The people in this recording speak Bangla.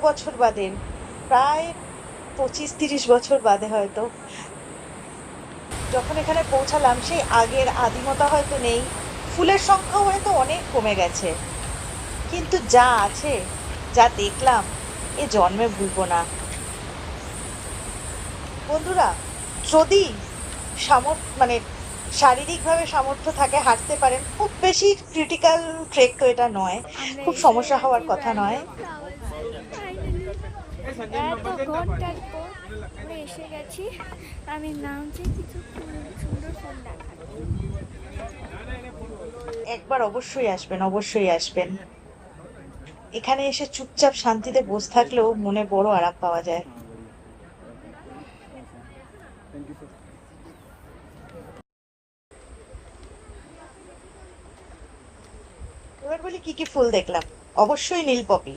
বছর বাদে, প্রায় 25-30 বছর বাদে হয়তো যখন এখানে পৌঁছালাম, সেই আগের আদিমতা হয়তো নেই, ফুলের সংখ্যাও হয়তো অনেক কমে গেছে, কিন্তু যা আছে, যা দেখলাম, এ জন্মে ভুলবো না। বন্ধুরা, যদি মানে শারীরিকভাবে সামর্থ্য থাকে, হাঁটতে পারেন, খুব বেশি ক্রিটিক্যাল ট্রেক তো এটা নয়, আমরা খুব এসে সমস্যা গেছি হওয়ার কথা নয়। ব্যাংকক টাওয়ার্সে ফাইনালি। এত ঘন্টার পর আমরা এসে গেছি। আমি নামছি কিছু ফুল, সুন্দর ফুল দেখার। একবার অবশ্যই আসবেন, অবশ্যই আসবেন। এখানে এসে চুপচাপ শান্তিতে বসে থাকলেও মনে বড় আরাম পাওয়া যায়। এবার বলি কি কি ফুল দেখলাম। অবশ্যই নীল পপি,